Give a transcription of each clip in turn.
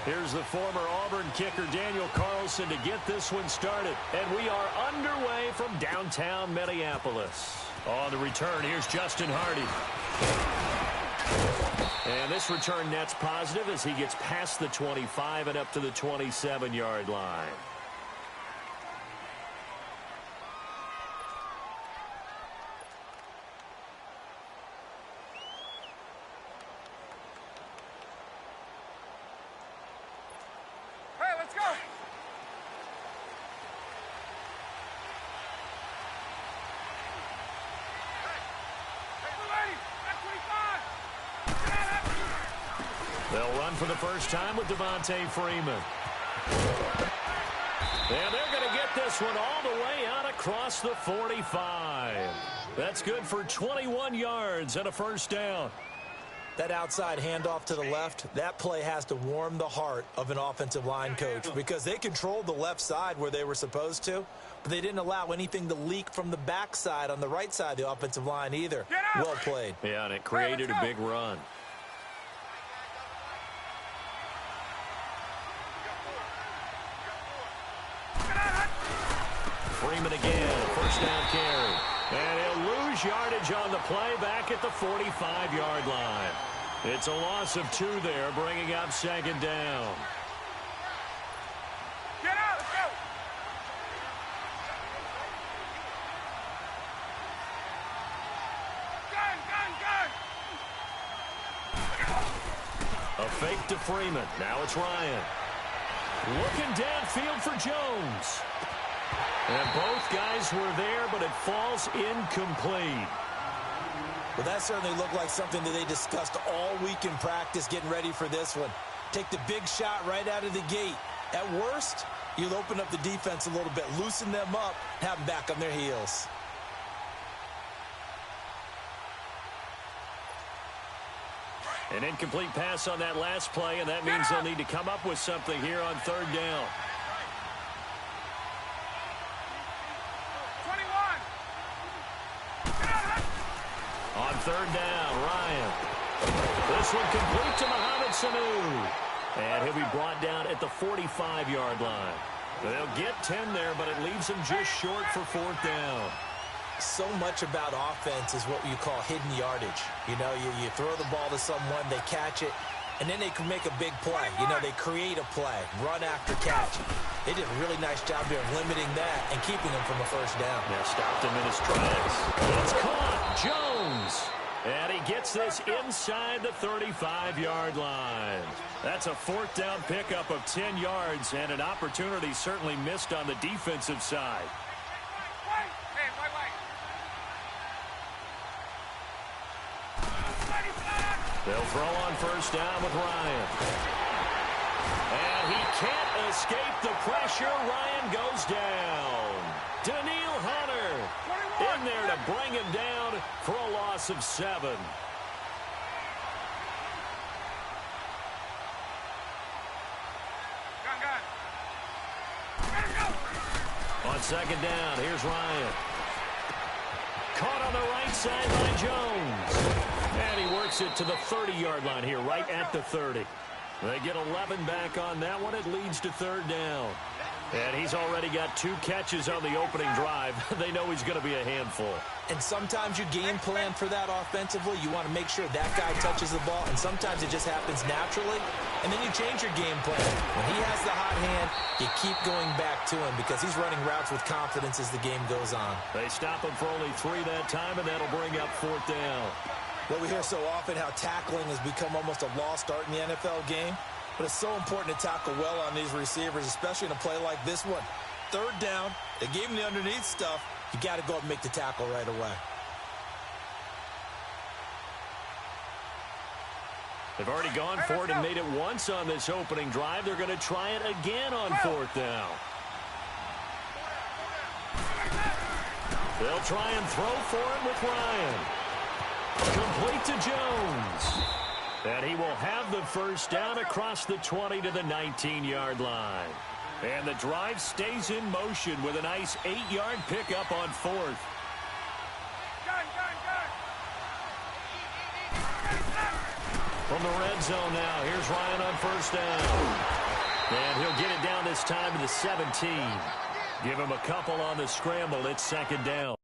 Here's the former Auburn kicker Daniel Carlson to get this one started. And we are underway from downtown Minneapolis. On the return, here's Justin Hardy. And this return net's positive as he gets past the 25 and up to the 27-yard line. They'll run for the first time with Devontae Freeman. And they're going to get this one all the way out across the 45. That's good for 21 yards and a first down. That outside handoff to the left, that play has to warm the heart of an offensive line coach because they controlled the left side where they were supposed to, but they didn't allow anything to leak from the backside on the right side of the offensive line either. Well played. Yeah, and it created a big run. Freeman again, first down carry. And he'll lose yardage on the play back at the 45-yard line. It's a loss of 2 there, bringing up second down. Get out, let's go. Gun. A fake to Freeman. Now it's Ryan. Looking downfield for Jones. And both guys were there, but it falls incomplete. Well, that certainly looked like something that they discussed all week in practice getting ready for this one. Take the big shot right out of the gate. At worst, you'll open up the defense a little bit, loosen them up, have them back on their heels. An incomplete pass on that last play, and that means they'll need to come up with something here on third down. 21. On third down, Ryan. This one complete to Mohamed Sanu. And he'll be brought down at the 45-yard line. They'll get 10 there, but it leaves them just short for fourth down. So much about offense is what you call hidden yardage. You know, you throw the ball to someone, they catch it, and then they can make a big play. You know, they create a play, run after catch. They did a really nice job there of limiting that and keeping him from a first down. Yeah, stopped him in his tracks. It's caught. Jones. And he gets this inside the 35-yard line. That's a fourth down pickup of 10 yards and an opportunity certainly missed on the defensive side. They'll throw on first down with Ryan. And he can't escape the pressure. Ryan goes down. Daniil Hunter in there to bring him down for a loss of 7. On second down, here's Ryan. Caught on the right side by Jones. And he works it to the 30-yard line here, right at the 30. They get 11 back on that one. It leads to third down. And he's already got 2 catches on the opening drive. They know he's going to be a handful. And sometimes you game plan for that offensively. You want to make sure that guy touches the ball, and sometimes it just happens naturally. And then you change your game plan. When he has the hot hand, you keep going back to him because he's running routes with confidence as the game goes on. They stop him for only 3 that time, and that'll bring up fourth down. Well, we hear so often how tackling has become almost a lost art in the NFL game. But it's so important to tackle well on these receivers, especially in a play like this one. Third down, they gave him the underneath stuff. You got to go and make the tackle right away. They've already gone for it and made it once on this opening drive. They're going to try it again on fourth down. They'll try and throw for it with Ryan. Complete to Jones. And he will have the first down across the 20 to the 19-yard line. And the drive stays in motion with a nice 8-yard pickup on fourth. From the red zone now. Here's Ryan on first down. And he'll get it down this time to the 17. Give him a couple on the scramble. It's second down.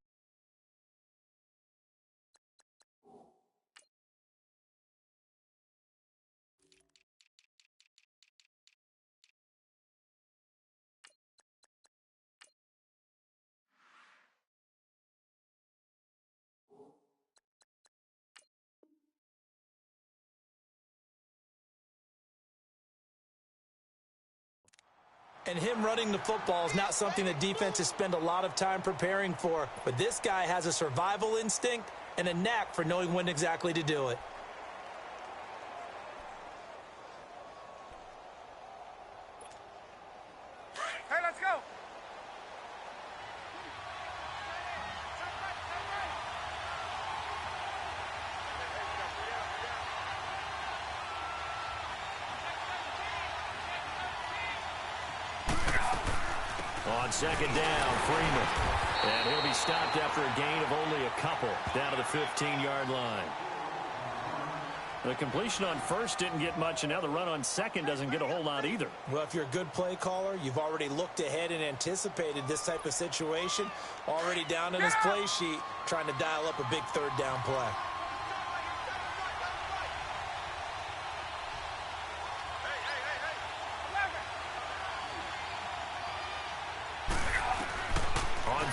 And him running the football is not something that defenses spend a lot of time preparing for. But this guy has a survival instinct and a knack for knowing when exactly to do it. Hey, let's go. On second down, Freeman. And he'll be stopped after a gain of only a couple down to the 15-yard line. The completion on first didn't get much, and now the run on second doesn't get a whole lot either. Well, if you're a good play caller, you've already looked ahead and anticipated this type of situation. Already down in his play sheet, trying to dial up a big third down play.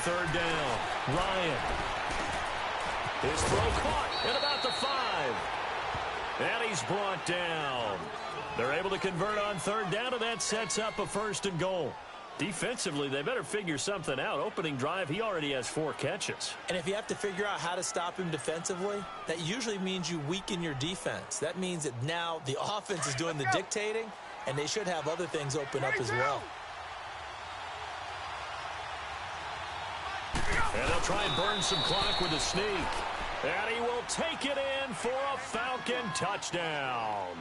Third down, Ryan. His throw caught at about the 5. And he's brought down. They're able to convert on third down, and that sets up a first and goal. Defensively, they better figure something out. Opening drive, he already has 4 catches. And if you have to figure out how to stop him defensively, that usually means you weaken your defense. That means that now the offense is doing the dictating, and they should have other things open up as well. And they'll try and burn some clock with a sneak. And he will take it in for a Falcon touchdown.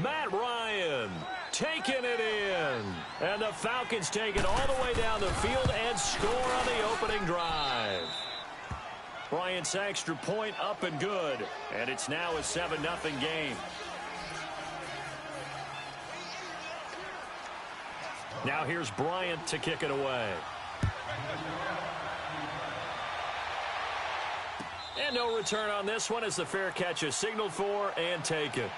Matt Ryan taking it in. And the Falcons take it all the way down the field and score on the opening drive. Bryant's extra point up and good. And it's now a 7-0 game. Now here's Bryant to kick it away. And no return on this one as the fair catch is signaled for and taken.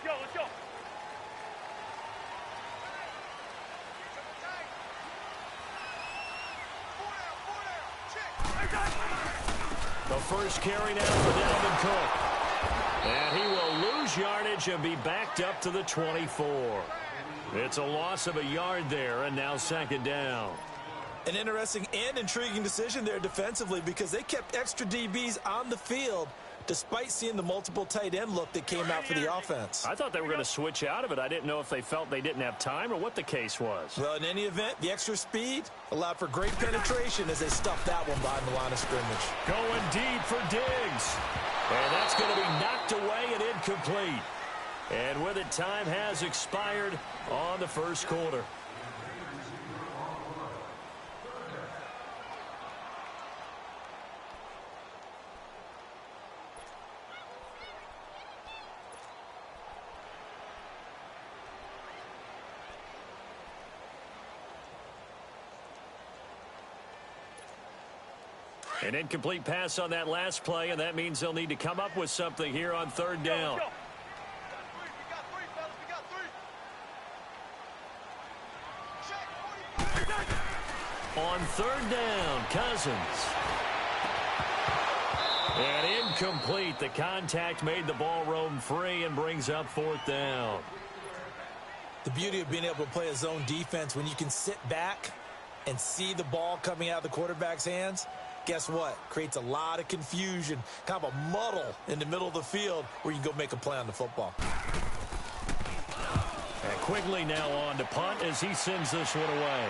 Let's go. The first carry now for Dalvin Cook. And he will lose yardage and be backed up to the 24. It's a loss of a yard there, and now second down. An interesting and intriguing decision there defensively because they kept extra DBs on the field despite seeing the multiple tight end look that came out for the offense. I thought they were going to switch out of it. I didn't know if they felt they didn't have time or what the case was. Well, in any event, the extra speed allowed for great penetration as they stuffed that one behind the line of scrimmage. Going deep for Diggs. And that's going to be knocked away and incomplete. And with it, time has expired on the first quarter. An incomplete pass on that last play, and that means they'll need to come up with something here on third down. On third down, Cousins. And incomplete. The contact made the ball roam free and brings up fourth down. The beauty of being able to play a zone defense when you can sit back and see the ball coming out of the quarterback's hands, guess what? Creates a lot of confusion, kind of a muddle in the middle of the field where you can go make a play on the football. And Quigley now on to punt as he sends this one away.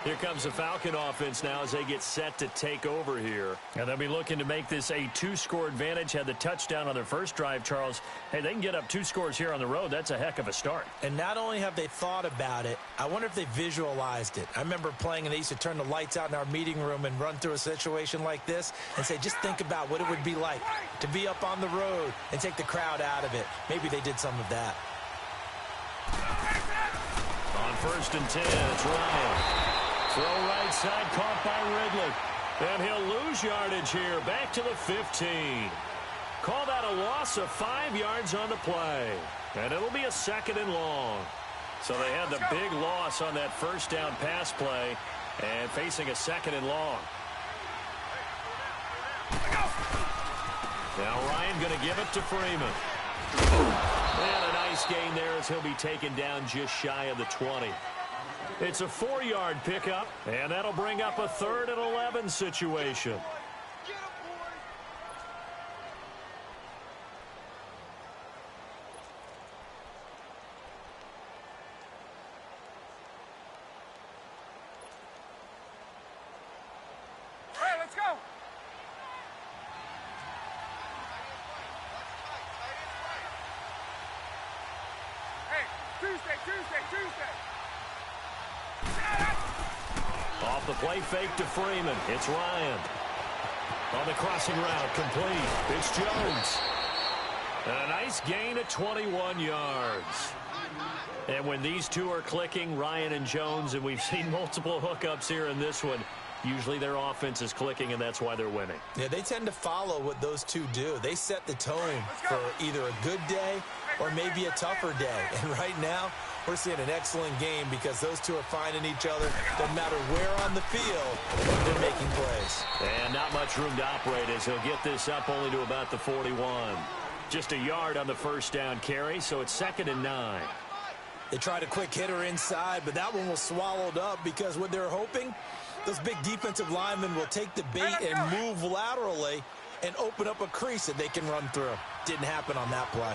Here comes the Falcon offense now as they get set to take over here. And they'll be looking to make this a 2-score advantage. Had the touchdown on their first drive, Charles. Hey, they can get up 2 scores here on the road. That's a heck of a start. And not only have they thought about it, I wonder if they visualized it. I remember playing and they used to turn the lights out in our meeting room and run through a situation like this and say, just think about what it would be like to be up on the road and take the crowd out of it. Maybe they did some of that. On 1st and 10, it's Ryan. Throw right side, caught by Ridley. And he'll lose yardage here, back to the 15. Call that a loss of 5 yards on the play. And it'll be a 2nd and long. So they had the big loss on that first down pass play and facing a 2nd and long. Now Ryan going to give it to Freeman. And a nice gain there as he'll be taken down just shy of the 20. It's a 4-yard pickup, and that'll bring up a 3rd and 11 situation. Hey, let's go. Hey, Tuesday. Off the play fake to Freeman. It's Ryan. On the crossing route, complete. It's Jones. And a nice gain of 21 yards. And when these two are clicking, Ryan and Jones, and we've seen multiple hookups here in this one, usually their offense is clicking, and that's why they're winning. Yeah, they tend to follow what those two do. They set the tone for either a good day or maybe a tougher day. And right now, we're seeing an excellent game because those two are finding each other. No matter where on the field, they're making plays. And not much room to operate as he'll get this up only to about the 41. Just a yard on the first down carry, so it's 2nd and 9. They tried a quick hitter inside, but that one was swallowed up because what they're hoping, those big defensive linemen will take the bait and move laterally and open up a crease that they can run through. Didn't happen on that play.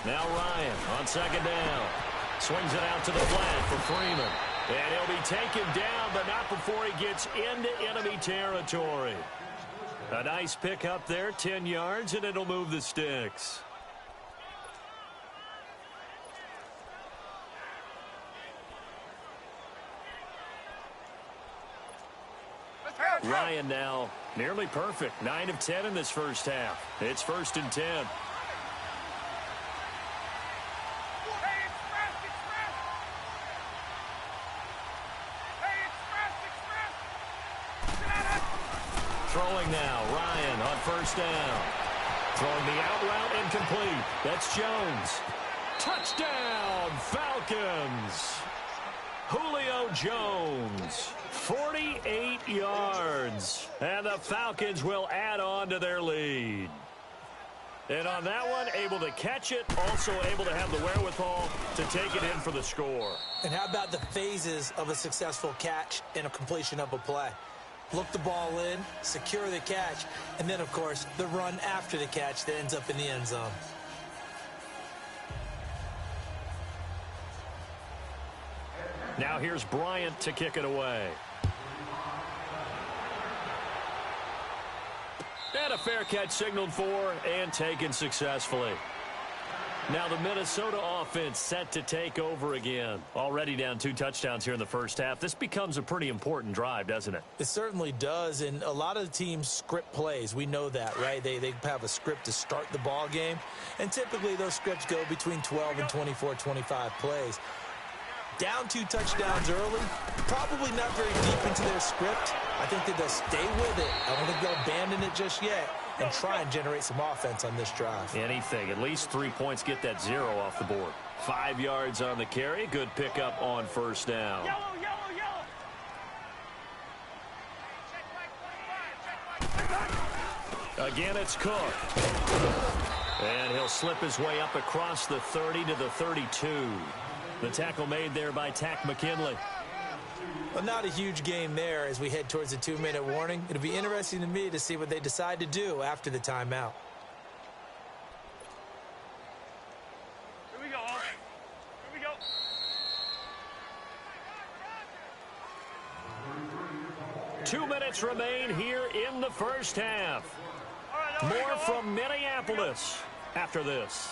Now Ryan on 2nd down. Swings it out to the flat for Freeman. And he'll be taken down, but not before he gets into enemy territory. A nice pickup there, 10 yards, and it'll move the sticks. Ryan now nearly perfect. 9 of 10 in this first half. It's 1st and 10. Throwing now, Ryan on 1st down. Throwing the out route incomplete. That's Jones. Touchdown, Falcons. Julio Jones, 48 yards. And the Falcons will add on to their lead. And on that one, able to catch it, also able to have the wherewithal to take it in for the score. And how about the phases of a successful catch and a completion of a play? Look the ball in, secure the catch, and then, of course, the run after the catch that ends up in the end zone. Now here's Bryant to kick it away. And a fair catch signaled for and taken successfully. Now the Minnesota offense set to take over again. Already down 2 touchdowns here in the first half. This becomes a pretty important drive, doesn't it? It certainly does, and a lot of the teams script plays. We know that, right? They have a script to start the ball game, and typically those scripts go between 12 and 24, 25 plays. Down 2 touchdowns early, probably not very deep into their script. I think that they'll stay with it. I don't think they'll abandon it just yet and try and generate some offense on this drive. Anything. At least 3 points, get that 0 off the board. 5 yards on the carry. Good pickup on 1st down. Yellow. Again, it's Cook. And he'll slip his way up across the 30 to the 32. The tackle made there by Tack McKinley. Well, not a huge game there as we head towards the 2-minute warning. It'll be interesting to me to see what they decide to do after the timeout. Here we go. Here we go. 2 minutes remain here in the first half. More from Minneapolis after this.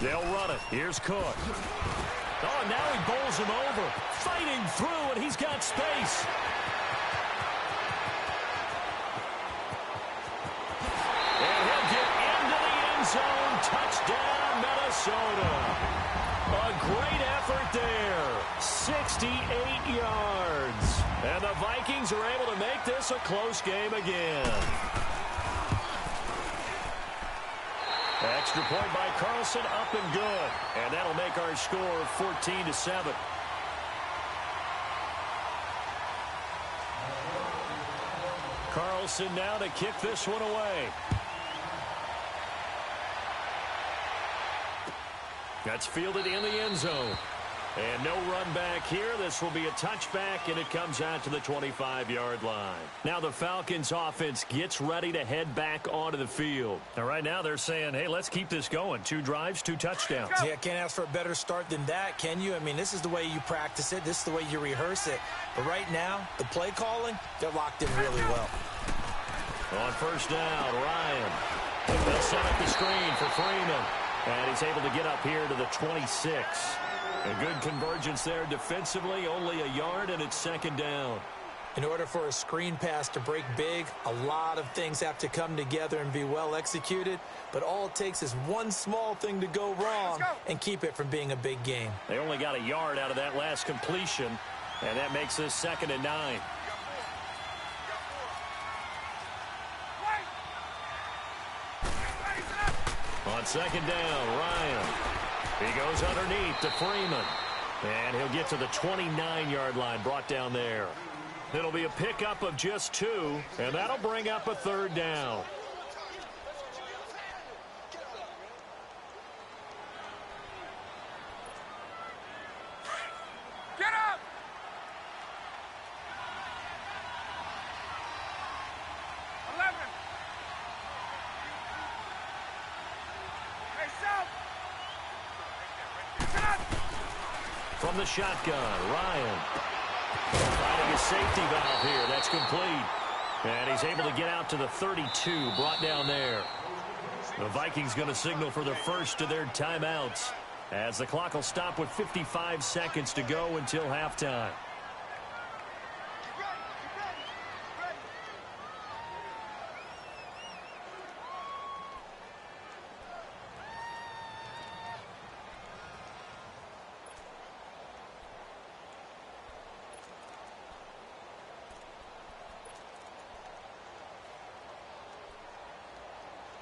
They'll run it. Here's Cook. Oh, now he bowls him over. Fighting through, and he's got space. And he'll get into the end zone. Touchdown, Minnesota. A great effort there. 68 yards. And the Vikings are able to make this a close game again. Extra point by Carlson, up and good. And that'll make our score 14-7. Carlson now to kick this one away. That's fielded in the end zone. And no run back here. This will be a touchback, and it comes out to the 25-yard line. Now the Falcons offense gets ready to head back onto the field. And right now they're saying, hey, let's keep this going. 2 drives, 2 touchdowns. Yeah, can't ask for a better start than that, can you? I mean, this is the way you practice it. This is the way you rehearse it. But right now, the play calling, they're locked in really well. On first down, Ryan. They'll set up the screen for Freeman. And he's able to get up here to the 26. A good convergence there defensively, only a yard, and it's second down. In order for a screen pass to break big, a lot of things have to come together and be well executed. But all it takes is one small thing to go wrong and keep it from being a big game. They only got a yard out of that last completion, and that makes this 2nd and 9. On second down, Ryan. He goes underneath to Freeman. And he'll get to the 29-yard line, brought down there. It'll be a pickup of just 2, and that'll bring up a 3rd down. Get up! From the shotgun, Ryan. Finding a safety valve here. That's complete. And he's able to get out to the 32, brought down there. The Vikings going to signal for the first of their timeouts, as the clock will stop with 55 seconds to go until halftime.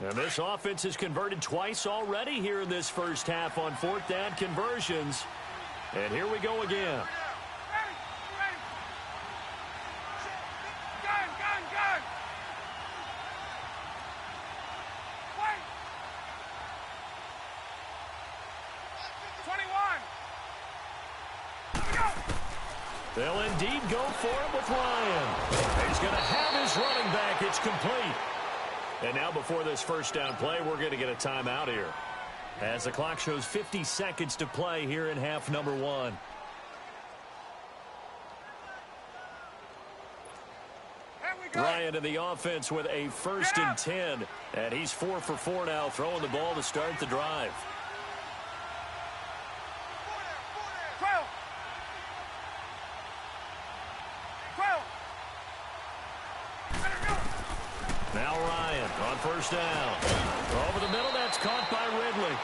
And this offense has converted twice already here in this first half on 4th down conversions. And here we go again. Gun, gun, gun! Wait! 21! Go! They'll indeed go for it with Ryan. He's going to have his running back. It's complete. And now before this first down play, we're going to get a timeout here, as the clock shows 50 seconds to play here in half number 1. Ryan in the offense with a 1st and 10. And he's 4 for 4 now, throwing the ball to start the drive. 12! 12! Let her go! Now Ryan on first down. Over the middle, that's caught by Ridley.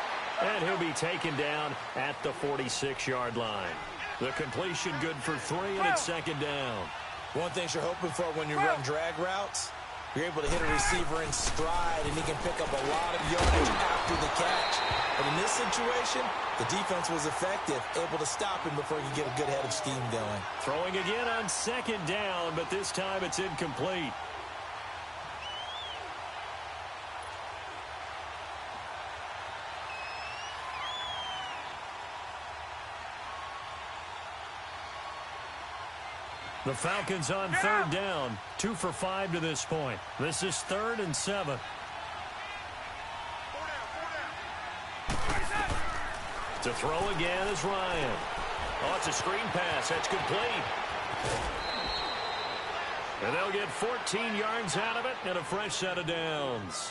And he'll be taken down at the 46-yard line. The completion good for 3, and it's 2nd down. One thing you're hoping for when you run drag routes, you're able to hit a receiver in stride, and he can pick up a lot of yardage after the catch. But in this situation, the defense was effective, able to stop him before you get a good head of steam going. Throwing again on 2nd down, but this time it's incomplete. The Falcons on third down. 2 for 5 to this point. This is 3rd and 7. To throw again is Ryan. Oh, it's a screen pass. That's complete. And they'll get 14 yards out of it and a fresh set of downs.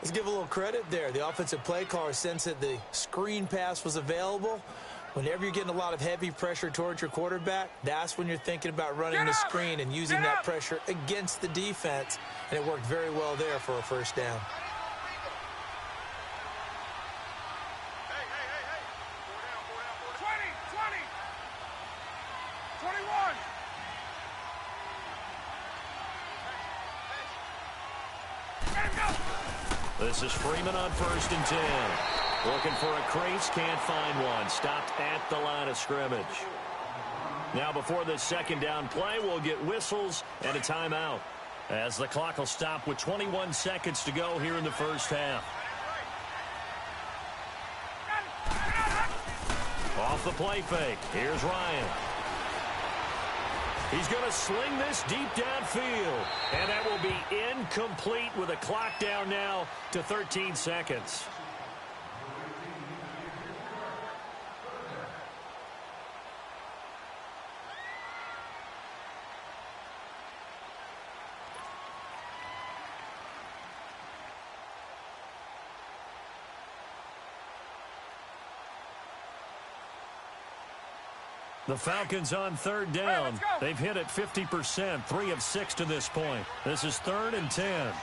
Let's give a little credit there. The offensive play caller sensed that the screen pass was available. Whenever you're getting a lot of heavy pressure towards your quarterback, that's when you're thinking about running the screen and using that pressure against the defense. And it worked very well there for a first down. This is Freeman on 1st and 10. Looking for a crease, can't find one. Stopped at the line of scrimmage. Now before this second down play, we'll get whistles and a timeout, as the clock will stop with 21 seconds to go here in the first half. Off the play fake. Here's Ryan. He's going to sling this deep downfield. And that will be incomplete with a clock down now to 13 seconds. The Falcons on third down. They've hit it 50%, 3 of 6 to this point. This is 3rd and 10.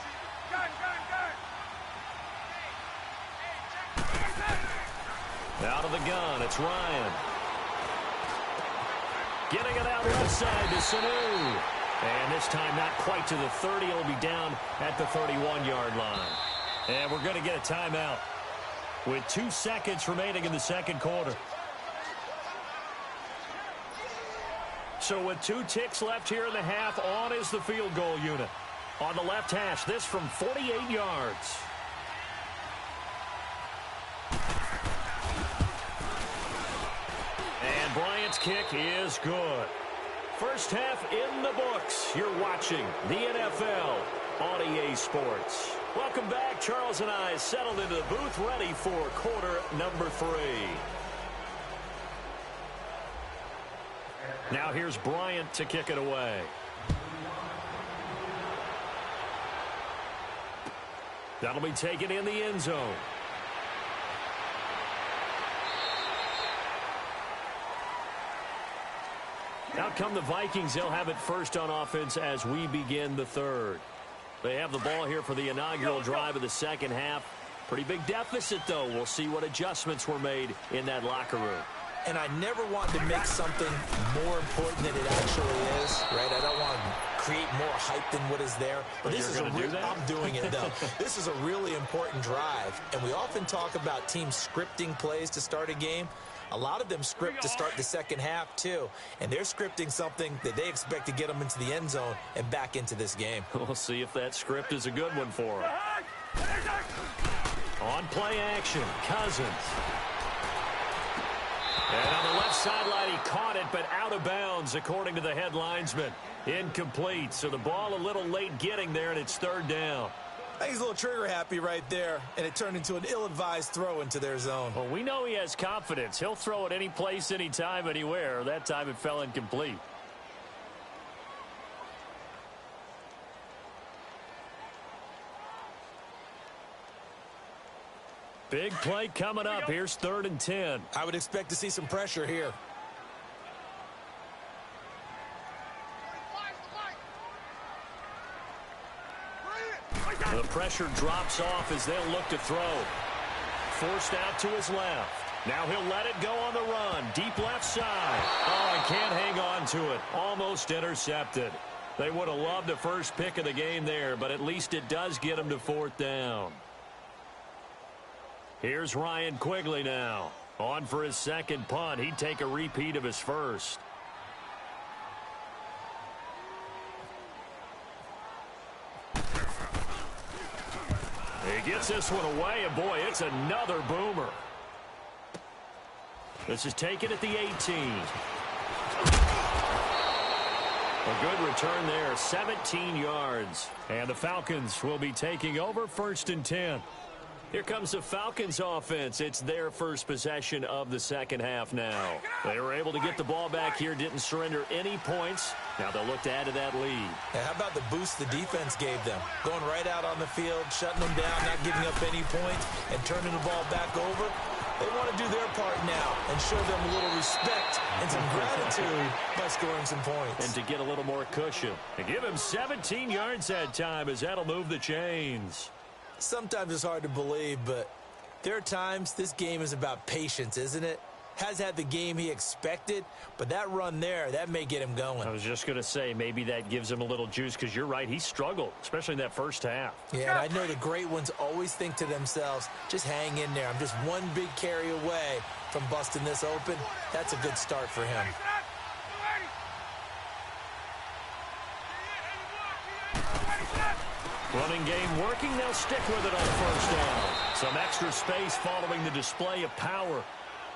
Out of the gun, it's Ryan. Getting it out left side to Sanu. And this time not quite to the 30. It'll be down at the 31-yard line. And we're going to get a timeout with 2 seconds remaining in the second quarter. So with 2 ticks left here in the half, on is the field goal unit. On the left hash, this from 48 yards. And Bryant's kick is good. First half in the books. You're watching the NFL on EA Sports. Welcome back. Charles and I settled into the booth, ready for quarter number 3. Now here's Bryant to kick it away. That'll be taken in the end zone. Out come the Vikings. They'll have it first on offense as we begin the third. They have the ball here for the inaugural drive of the second half. Pretty big deficit, though. We'll see what adjustments were made in that locker room. And I never want to make something more important than it actually is, right? I don't want to create more hype than what is there. But this is I'm doing it, though. This is a really important drive. And we often talk about teams scripting plays to start a game. A lot of them script to start the second half, too. And they're scripting something that they expect to get them into the end zone and back into this game. We'll see if that script is a good one for them. On play action, Cousins. And on the left sideline, he caught it, but out of bounds, according to the head linesman. Incomplete, so the ball a little late getting there, and it's third down. I think he's a little trigger happy right there, and it turned into an ill-advised throw into their zone. Well, we know he has confidence. He'll throw it any place, anytime, anywhere. That time it fell incomplete. Big play coming up. Here's 3rd and 10. I would expect to see some pressure here. The pressure drops off as they'll look to throw. Forced out to his left. Now he'll let it go on the run. Deep left side. Oh, and can't hang on to it. Almost intercepted. They would have loved the first pick of the game there, but at least it does get them to 4th down. Here's Ryan Quigley now. On for his second punt. He'd take a repeat of his first. He gets this one away, and boy, it's another boomer. This is taken at the 18. A good return there, 17 yards. And the Falcons will be taking over 1st and 10. Here comes the Falcons offense. It's their first possession of the second half now. They were able to get the ball back here, didn't surrender any points. Now they'll look to add to that lead. Yeah, how about the boost the defense gave them? Going right out on the field, shutting them down, not giving up any points, and turning the ball back over. They want to do their part now and show them a little respect and some gratitude by scoring some points. And to get a little more cushion. And give him 17 yards that time, as that'll move the chains. Sometimes it's hard to believe, but there are times this game is about patience, isn't it? Has had the game he expected, but that run there, that may get him going. I was just going to say, maybe that gives him a little juice, because you're right, he struggled, especially in that first half. Yeah, and I know the great ones always think to themselves, just hang in there. I'm just one big carry away from busting this open. That's a good start for him. Running game working, they'll stick with it on first down. Some extra space following the display of power.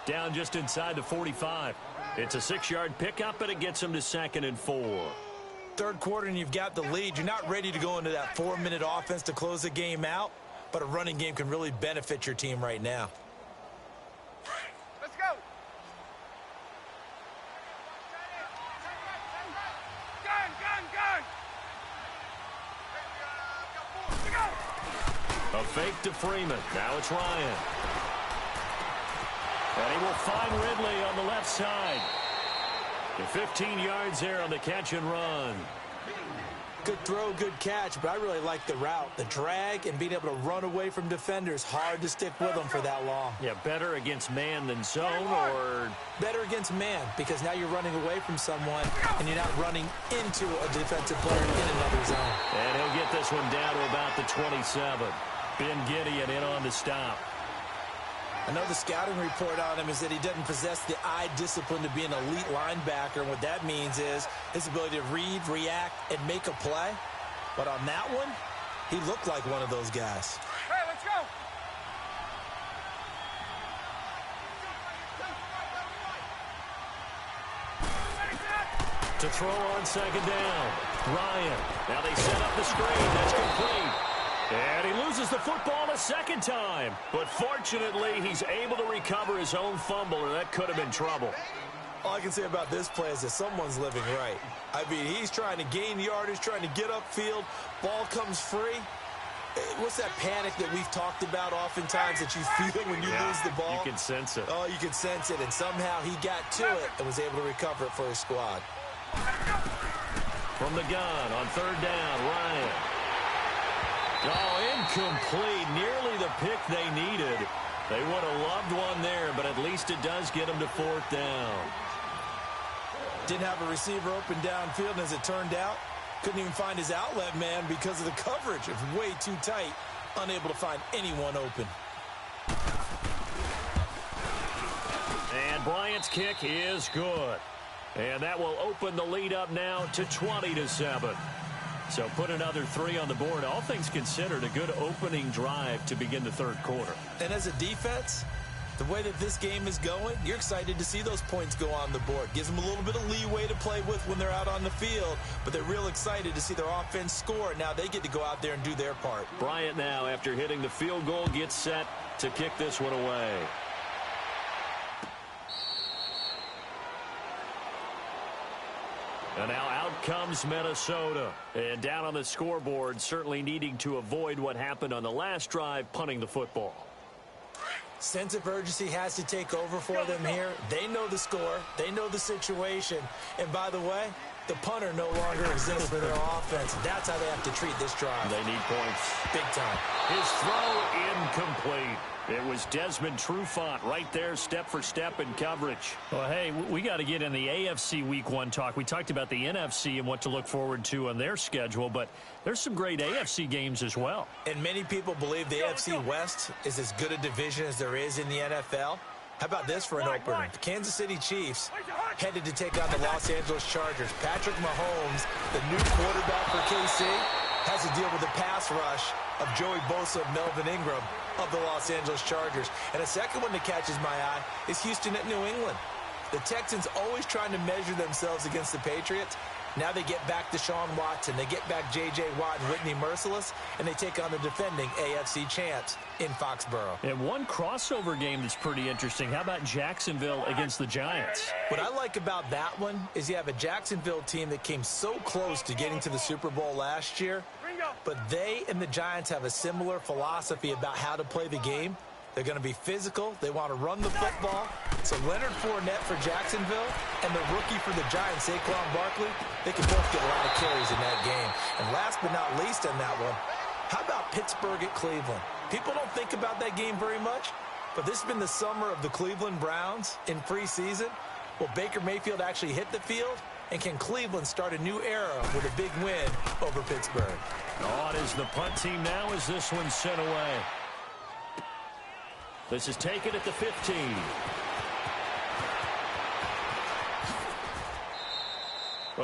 Down just inside the 45. It's a 6-yard pickup, and it gets them to 2nd and 4. Third quarter, and you've got the lead. You're not ready to go into that 4-minute offense to close the game out, but a running game can really benefit your team right now. Let's go. Gun. A fake to Freeman. Now it's Ryan. And he will find Ridley on the left side. The 15 yards there on the catch and run. Good throw, good catch, but I really like the route. The drag and being able to run away from defenders. Hard to stick with them for that long. Yeah, better against man than zone, or? Better against man, because now you're running away from someone and you're not running into a defensive player in another zone. And he'll get this one down to about the 27. Ben Gideon in on the stop. I know the scouting report on him is that he doesn't possess the eye discipline to be an elite linebacker. And what that means is his ability to read, react, and make a play. But on that one, he looked like one of those guys. Hey, let's go. To throw on second down. Ryan. Now they set up the screen. That's complete. And he loses the football a second time. But fortunately, he's able to recover his own fumble, or that could have been trouble. All I can say about this play is that someone's living right. I mean, he's trying to gain yardage, trying to get upfield. Ball comes free. What's that panic that we've talked about oftentimes that you feel when you lose the ball? You can sense it. Oh, you can sense it. And somehow he got to it and was able to recover it for his squad. From the gun on third down, Ryan. Oh, incomplete. Nearly the pick they needed. They would have loved one there, but at least it does get them to fourth down. Didn't have a receiver open downfield, and as it turned out, couldn't even find his outlet man because of the coverage. It was way too tight. Unable to find anyone open. And Bryant's kick is good. And that will open the lead up now to 20-7. So put another 3 on the board. All things considered, a good opening drive to begin the third quarter. And as a defense, the way that this game is going, you're excited to see those points go on the board. Gives them a little bit of leeway to play with when they're out on the field, but they're real excited to see their offense score. Now they get to go out there and do their part. Bryant now, after hitting the field goal, gets set to kick this one away. And now out comes Minnesota. And down on the scoreboard, certainly needing to avoid what happened on the last drive, punting the football. Sense of urgency has to take over for them here. They know the score. They know the situation. And by the way, the punter no longer exists for their offense. That's how they have to treat this drive. They need points. Big time. His throw incomplete. It was Desmond Trufant right there, step for step in coverage. Well, hey, we got to get in the AFC Week 1 talk. We talked about the NFC and what to look forward to on their schedule, but there's some great AFC games as well. And many people believe the AFC West is as good a division as there is in the NFL. How about this for an opener? The Kansas City Chiefs headed to take on the Los Angeles Chargers. Patrick Mahomes, the new quarterback for KC, has to deal with the pass rush of Joey Bosa and Melvin Ingram of the Los Angeles Chargers. And a second one that catches my eye is Houston at New England. The Texans always trying to measure themselves against the Patriots. Now they get back to Deshaun Watson. They get back J.J. Watt and Whitney Merciless, and they take on the defending AFC champs in Foxborough. And one crossover game that's pretty interesting. How about Jacksonville against the Giants? What I like about that one is you have a Jacksonville team that came so close to getting to the Super Bowl last year, but they and the Giants have a similar philosophy about how to play the game. They're going to be physical. They want to run the football. So Leonard Fournette for Jacksonville and the rookie for the Giants, Saquon Barkley, they can both get a lot of carries in that game. And last but not least on that one, how about Pittsburgh at Cleveland? People don't think about that game very much, but this has been the summer of the Cleveland Browns in preseason. Will Baker Mayfield actually hit the field? And can Cleveland start a new era with a big win over Pittsburgh? Oh, it is the punt team now as this one's sent away. This is taken at the 15.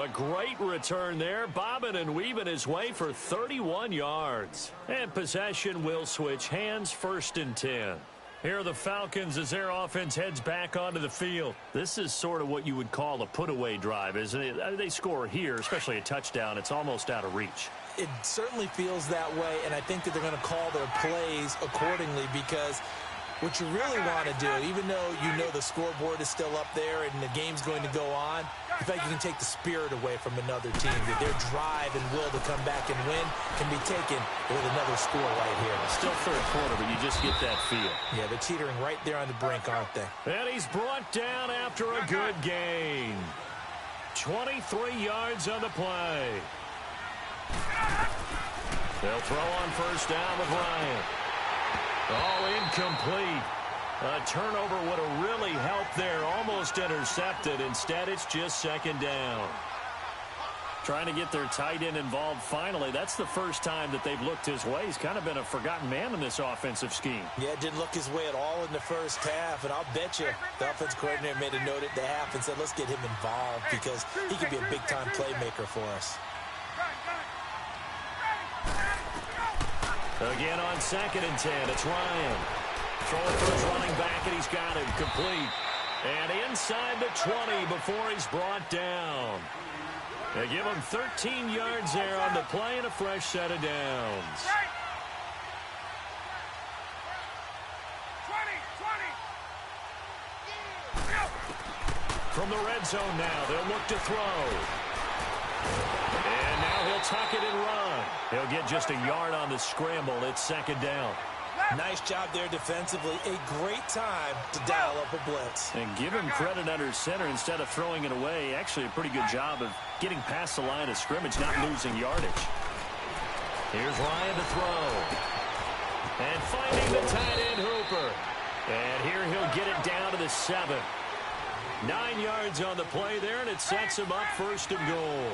A great return there, bobbing and weaving his way for 31 yards. And possession will switch hands, 1st and 10. Here are the Falcons as their offense heads back onto the field. This is sort of what you would call a put-away drive, isn't it? They score here, especially a touchdown. It's almost out of reach. It certainly feels that way, and I think that they're going to call their plays accordingly because what you really want to do, even though you know the scoreboard is still up there and the game's going to go on, in fact, you can take the spirit away from another team. That their drive and will to come back and win can be taken with another score right here. Still 3rd quarter, but you just get that feel. Yeah, they're teetering right there on the brink, aren't they? And he's brought down after a good gain. 23 yards on the play. They'll throw on 1st down with Ryan. Oh, incomplete. A turnover would have really helped there. Almost intercepted. Instead, it's just 2nd down. Trying to get their tight end involved finally. That's the first time that they've looked his way. He's kind of been a forgotten man in this offensive scheme. Yeah, it didn't look his way at all in the first half. And I'll bet you the offense coordinator made a note at the half and said, let's get him involved because he could be a big-time playmaker for us. Again on 2nd and 10, it's Ryan. Throwing for his running back, and he's got him complete. And inside the 20 before he's brought down. They give him 13 yards there on the play and a fresh set of downs. 20. From the red zone now, they'll look to throw. And now he'll tuck it and run. He'll get just a yard on the scramble. It's 2nd down. Nice job there defensively. A great time to dial up a blitz. And give him credit under center instead of throwing it away. Actually, a pretty good job of getting past the line of scrimmage, not losing yardage. Here's Ryan to throw. And finding the tight end Hooper. And here he'll get it down to the 7. 9 yards on the play there, and it sets him up 1st and goal.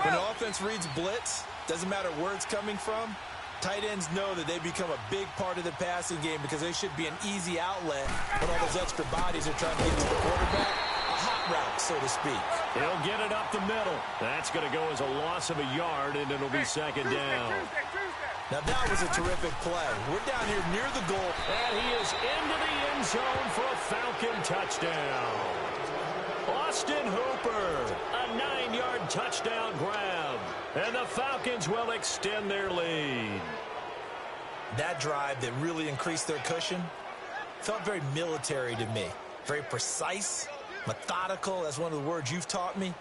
When the offense reads blitz, doesn't matter where it's coming from, tight ends know that they become a big part of the passing game because they should be an easy outlet when all those extra bodies are trying to get to the quarterback. A hot route, so to speak. He'll get it up the middle. That's going to go as a loss of a yard, and it'll be 2nd down. Now that was a terrific play. We're down here near the goal. And he is into the end zone for a Falcon touchdown. Austin Hooper, a 9-yard touchdown grab. And the Falcons will extend their lead. That drive that really increased their cushion felt very military to me. Very precise, methodical. That's one of the words you've taught me.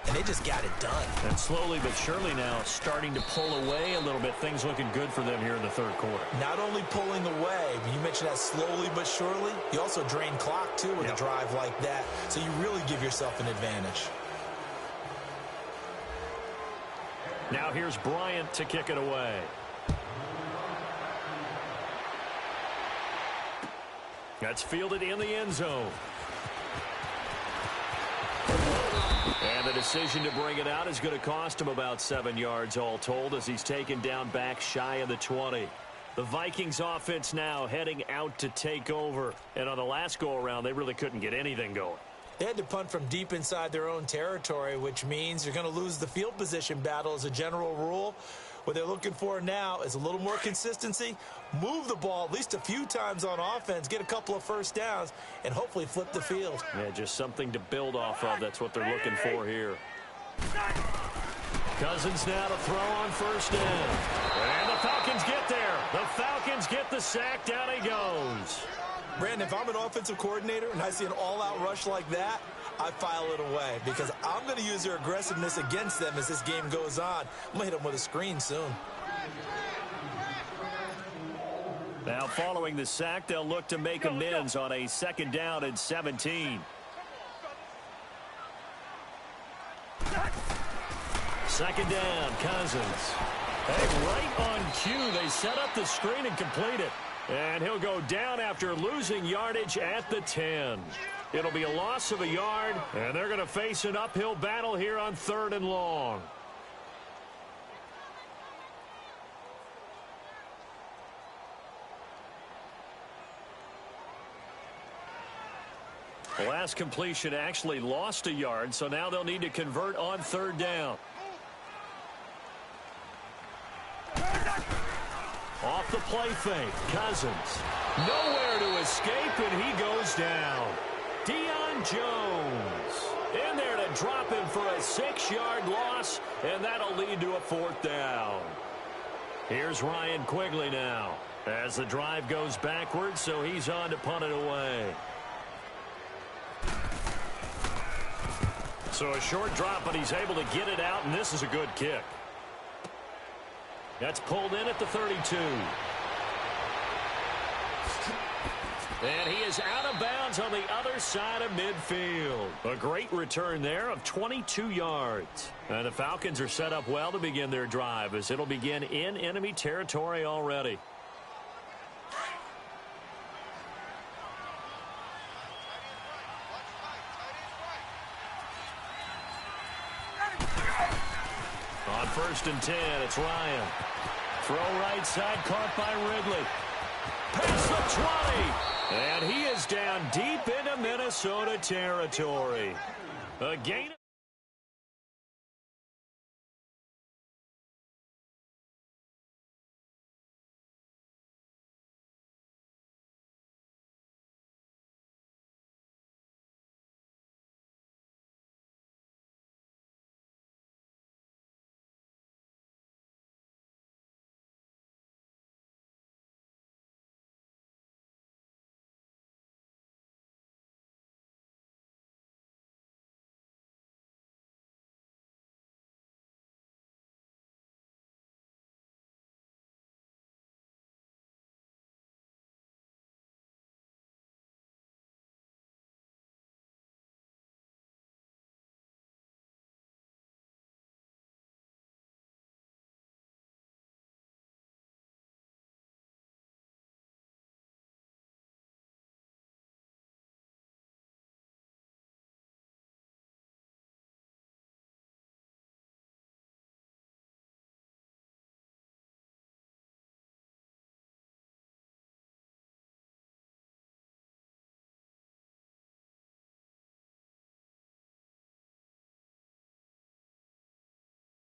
And they just got it done. And slowly but surely now starting to pull away a little bit. Things looking good for them here in the 3rd quarter. Not only pulling away, but you mentioned that slowly but surely. You also drain clock, too, with a drive like that. So you really give yourself an advantage. Now here's Bryant to kick it away. That's fielded in the end zone. And the decision to bring it out is going to cost him about 7 yards all told as he's taken down back shy of the 20. The Vikings offense now heading out to take over. And on the last go-around, they really couldn't get anything going. They had to punt from deep inside their own territory, which means you're going to lose the field position battle as a general rule. What they're looking for now is a little more consistency, move the ball at least a few times on offense, get a couple of 1st downs, and hopefully flip the field. Yeah, just something to build off of. That's what they're looking for here. Cousins now to throw on first down. And the Falcons get there. The Falcons get the sack. Down he goes. Brandon, if I'm an offensive coordinator and I see an all-out rush like that, I file it away because I'm going to use their aggressiveness against them as this game goes on. I'm going to hit them with a screen soon. Now following the sack, they'll look to make amends on a 2nd down and 17. Second down, Cousins. Hey, right on cue, they set up the screen and complete it. And he'll go down after losing yardage at the 10. It'll be a loss of a yard, and they're going to face an uphill battle here on 3rd and long. The last completion actually lost a yard, so now they'll need to convert on 3rd down. Off the play fake, Cousins. Nowhere to escape, and he goes down. Deion Jones in there to drop him for a 6-yard loss, and that'll lead to a 4th down. Here's Ryan Quigley now as the drive goes backwards, so he's on to punt it away. So a short drop, but he's able to get it out, and this is a good kick. That's pulled in at the 32. And he is out of bounds on the other side of midfield. A great return there of 22 yards. And the Falcons are set up well to begin their drive as it'll begin in enemy territory already. On 1st and 10, it's Ryan. Throw right side, caught by Ridley. Past the 20. And he is down deep into Minnesota territory. A gain.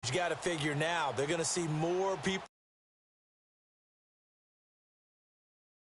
You got to figure now they're going to see more people.